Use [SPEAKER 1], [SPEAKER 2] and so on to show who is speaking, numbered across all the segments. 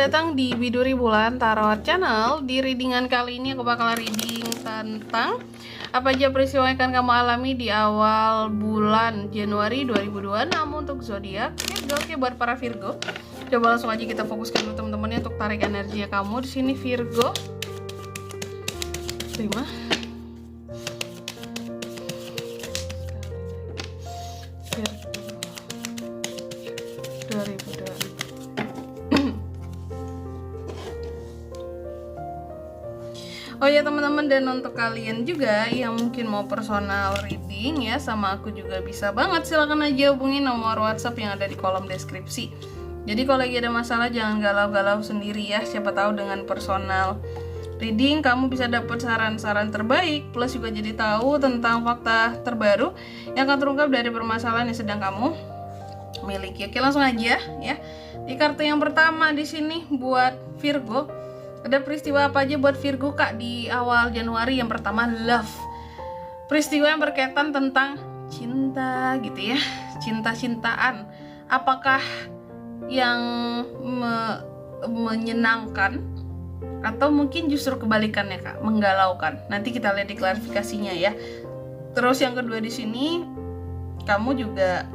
[SPEAKER 1] datang di Biduri Bulan Tarot Channel. Di readingan kali ini aku bakal reading tentang apa aja peristiwa yang akan kamu alami di awal bulan Januari 2022. Namun untuk zodiak Virgo, oke, buat para Virgo, coba langsung aja kita fokuskan dulu teman-teman untuk tarik energi kamu di sini Virgo. Terima. Oh ya teman-teman, dan untuk kalian juga yang mungkin mau personal reading ya sama aku juga bisa banget, silahkan aja hubungi nomor WhatsApp yang ada di kolom deskripsi. Jadi kalau lagi ada masalah jangan galau-galau sendiri ya, siapa tahu dengan personal reading kamu bisa dapat saran-saran terbaik, plus juga jadi tahu tentang fakta terbaru yang akan terungkap dari permasalahan yang sedang kamu miliki. Oke, langsung aja ya. Di kartu yang pertama di sini buat Virgo, ada peristiwa apa aja buat Virgo Kak di awal Januari? Yang pertama, love. Peristiwa yang berkaitan tentang cinta gitu ya, cinta-cintaan. Apakah yang menyenangkan atau mungkin justru kebalikannya Kak, menggalaukan? Nanti kita lihat di klarifikasinya ya. Terus yang kedua di sini, kamu juga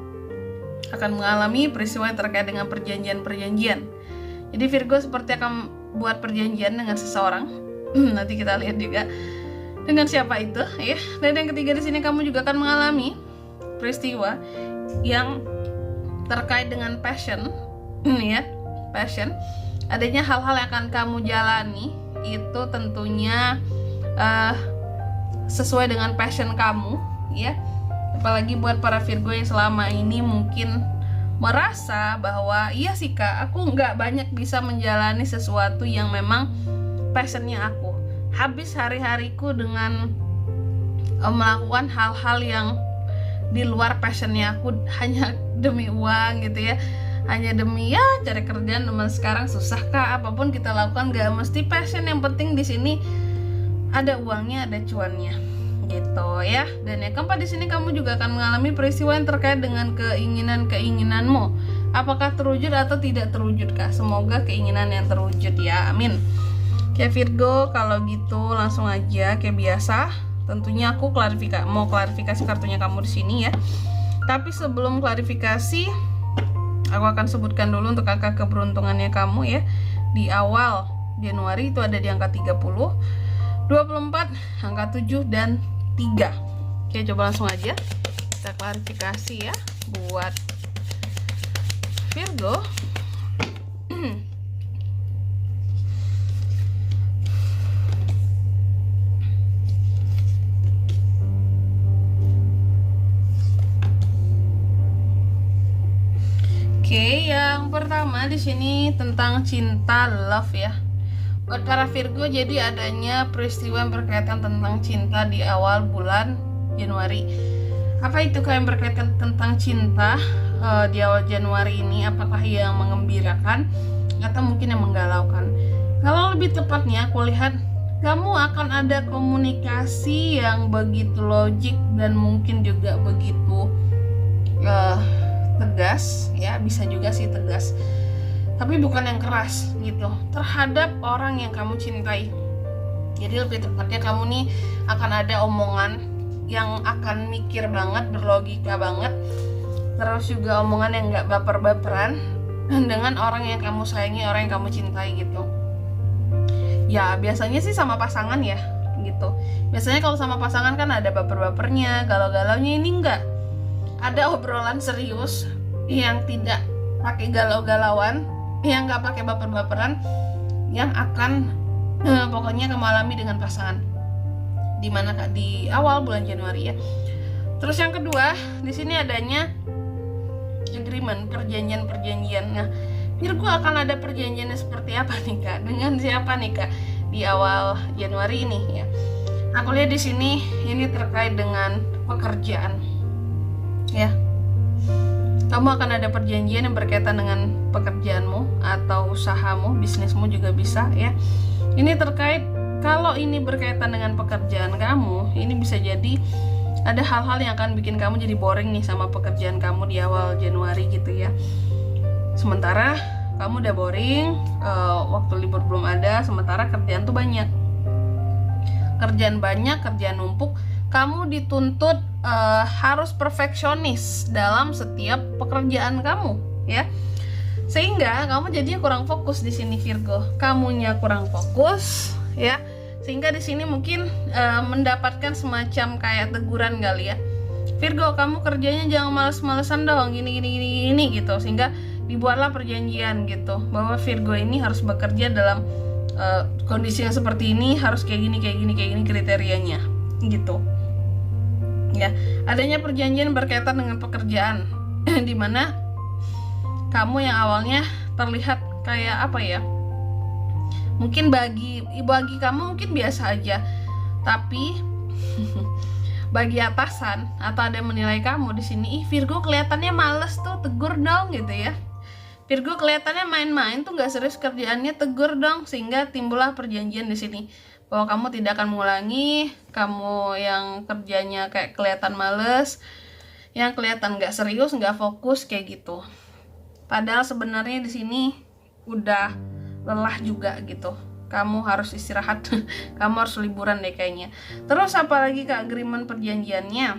[SPEAKER 1] akan mengalami peristiwa yang terkait dengan perjanjian-perjanjian. Jadi Virgo seperti akan buat perjanjian dengan seseorang. Nanti kita lihat juga dengan siapa itu ya. Dan yang ketiga di sini kamu juga akan mengalami peristiwa yang terkait dengan passion ya, passion. Adanya hal-hal yang akan kamu jalani itu tentunya sesuai dengan passion kamu ya. Apalagi buat para Virgo yang selama ini mungkin merasa bahwa iya sih Kak, aku nggak banyak bisa menjalani sesuatu yang memang passionnya aku. Habis hari-hariku dengan melakukan hal-hal yang di luar passionnya aku hanya demi uang gitu ya, hanya demi ya cari kerjaan. Teman sekarang susah Kak, apapun kita lakukan nggak mesti passion, yang penting di sini ada uangnya, ada cuannya gitu ya. Dan yang keempat di sini kamu juga akan mengalami peristiwa yang terkait dengan keinginan-keinginanmu. Apakah terwujud atau tidak terwujud Kak? Semoga keinginan yang terwujud ya, amin. Kayak Virgo, kalau gitu langsung aja kayak biasa. Tentunya aku mau klarifikasi kartunya kamu di sini ya. Tapi sebelum klarifikasi, aku akan sebutkan dulu untuk angka keberuntungannya kamu ya. Di awal Januari itu ada di angka 30, 24, angka 7 dan 3. Oke, coba langsung aja kita klarifikasi ya buat Virgo. Oke, yang pertama di sini tentang cinta, love ya. Buat para Virgo, jadi adanya peristiwa yang berkaitan tentang cinta di awal bulan Januari. Apa itu Kak yang berkaitan tentang cinta di awal Januari ini? Apakah yang mengembirakan atau mungkin yang menggalaukan? Kalau lebih tepatnya aku lihat kamu akan ada komunikasi yang begitu logik dan mungkin juga begitu tegas ya, bisa juga sih tegas, tapi bukan yang keras gitu terhadap orang yang kamu cintai. Jadi lebih tepatnya kamu nih akan ada omongan yang akan mikir banget, berlogika banget, terus juga omongan yang gak baper-baperan dengan orang yang kamu sayangi, orang yang kamu cintai gitu. Ya biasanya sih sama pasangan ya gitu. Biasanya kalau sama pasangan kan ada baper-bapernya, galau-galaunya. Ini enggak, ada obrolan serius yang tidak pakai galau-galauan, yang nggak pakai baper-baperan, yang akan pokoknya kamu alami dengan pasangan. Dimana Kak di awal bulan Januari ya. Terus yang kedua di sini adanya agreement, perjanjian-perjanjian. Nah, Virgo akan ada perjanjiannya seperti apa nih Kak? Dengan siapa nih Kak di awal Januari ini ya? Aku lihat di sini ini terkait dengan pekerjaan ya. Kamu akan ada perjanjian yang berkaitan dengan pekerjaanmu atau usahamu, bisnismu juga bisa ya. Ini terkait, kalau ini berkaitan dengan pekerjaan kamu, ini bisa jadi ada hal-hal yang akan bikin kamu jadi boring nih sama pekerjaan kamu di awal Januari gitu ya. Sementara kamu udah boring, waktu libur belum ada, sementara kerjaan tuh banyak. Kerjaan banyak, kerjaan numpuk, kamu dituntut harus perfeksionis dalam setiap pekerjaan kamu, ya. Sehingga kamu jadinya kurang fokus di sini Virgo. Kamunya kurang fokus, ya. Sehingga di sini mungkin mendapatkan semacam kayak teguran kali ya. Virgo, kamu kerjanya jangan males-malesan dong, gini gitu. Sehingga dibuatlah perjanjian gitu bahwa Virgo ini harus bekerja dalam kondisi yang seperti ini, harus kayak gini kriterianya gitu. Ya, adanya perjanjian berkaitan dengan pekerjaan di mana kamu yang awalnya terlihat kayak apa ya, mungkin bagi kamu mungkin biasa aja, tapi bagi atasan atau ada yang menilai kamu di sini, Virgo kelihatannya males tuh, tegur dong gitu ya. Virgo kelihatannya main-main tuh, nggak serius kerjaannya, tegur dong. Sehingga timbullah perjanjian di sini bahwa kamu tidak akan mengulangi, kamu yang kerjanya kayak kelihatan males, yang kelihatan nggak serius, nggak fokus kayak gitu. Padahal sebenarnya di sini udah lelah juga gitu. Kamu harus istirahat, kamu harus liburan deh kayaknya. Terus apalagi ke agreement perjanjiannya?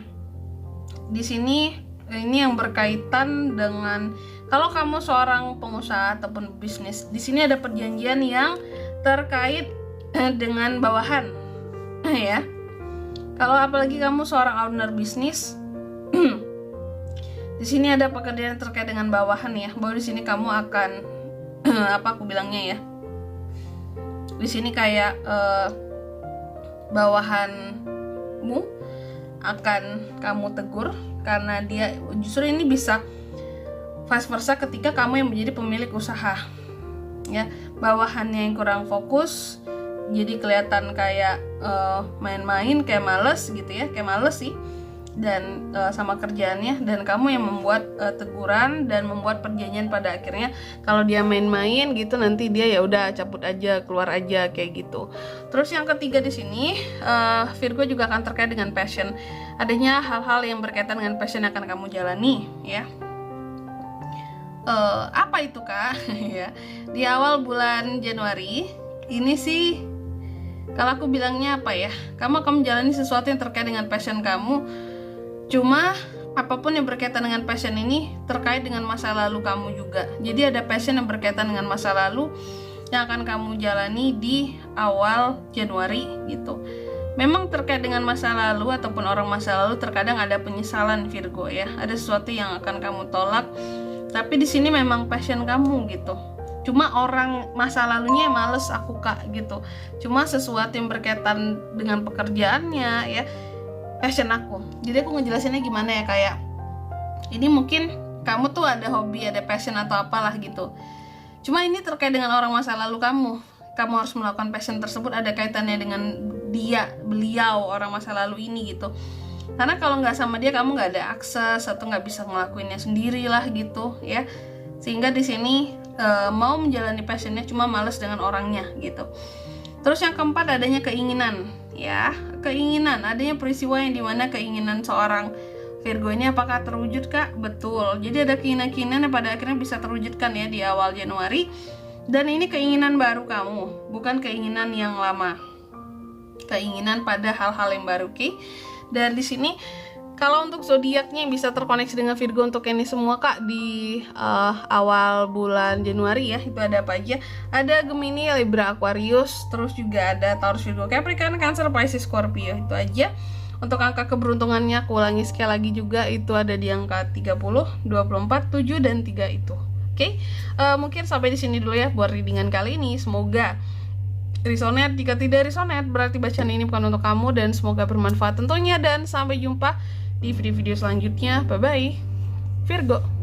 [SPEAKER 1] Di sini ini yang berkaitan dengan kalau kamu seorang pengusaha ataupun bisnis, di sini ada perjanjian yang terkait dengan bawahan, ya. Kalau apalagi kamu seorang owner bisnis, di sini ada pekerjaan terkait dengan bawahan ya, bahwa di sini kamu akan apa aku bilangnya ya, di sini kayak bawahanmu akan kamu tegur karena dia justru ini bisa vice versa ketika kamu yang menjadi pemilik usaha ya, bawahannya yang kurang fokus jadi kelihatan kayak main-main, kayak males gitu ya, kayak males sih dan sama kerjaannya, dan kamu yang membuat teguran dan membuat perjanjian pada akhirnya kalau dia main-main gitu nanti dia ya udah cabut aja, keluar aja kayak gitu. Terus yang ketiga di sini Virgo juga akan terkait dengan passion, adanya hal-hal yang berkaitan dengan passion yang akan kamu jalani ya. Apa itu kak? Ya, di awal bulan Januari ini sih kalau aku bilangnya apa ya, kamu akan menjalani sesuatu yang terkait dengan passion kamu. Cuma apapun yang berkaitan dengan passion ini terkait dengan masa lalu kamu juga. Jadi ada passion yang berkaitan dengan masa lalu yang akan kamu jalani di awal Januari gitu. Memang terkait dengan masa lalu ataupun orang masa lalu terkadang ada penyesalan Virgo ya. Ada sesuatu yang akan kamu tolak. Tapi di sini memang passion kamu gitu. Cuma orang masa lalunya males aku kak gitu. Cuma sesuatu yang berkaitan dengan pekerjaannya ya, passion aku. Jadi aku ngejelasinnya gimana ya, kayak ini mungkin kamu tuh ada hobi, ada passion atau apalah gitu. Cuma ini terkait dengan orang masa lalu kamu. Kamu harus melakukan passion tersebut ada kaitannya dengan beliau orang masa lalu ini gitu. Karena kalau nggak sama dia kamu nggak ada akses atau nggak bisa ngelakuinnya sendiri lah gitu ya. Sehingga di sini mau menjalani passionnya cuma males dengan orangnya gitu. Terus yang keempat adanya keinginan ya, keinginan, adanya peristiwa yang dimana keinginan seorang Virgo ini apakah terwujud kak? Betul, jadi ada keinginan-keinginan yang pada akhirnya bisa terwujudkan ya di awal Januari. Dan ini keinginan baru kamu, bukan keinginan yang lama, keinginan pada hal-hal yang baru, oke? Dan di sini kalau untuk zodiaknya yang bisa terkoneksi dengan Virgo untuk ini semua kak di awal bulan Januari ya, itu ada apa aja? Ada Gemini, Libra, Aquarius, terus juga ada Taurus, Virgo, Capricorn, Cancer, Pisces, Scorpio, itu aja. Untuk angka keberuntungannya aku ulangi sekali lagi juga, itu ada di angka 30, 24, 7 dan 3 itu. Oke? Mungkin sampai di sini dulu ya buat readingan kali ini. Semoga resonate. Jika tidak resonate berarti bacaan ini bukan untuk kamu, dan semoga bermanfaat tentunya, dan sampai jumpa di video-video selanjutnya. Bye bye Virgo.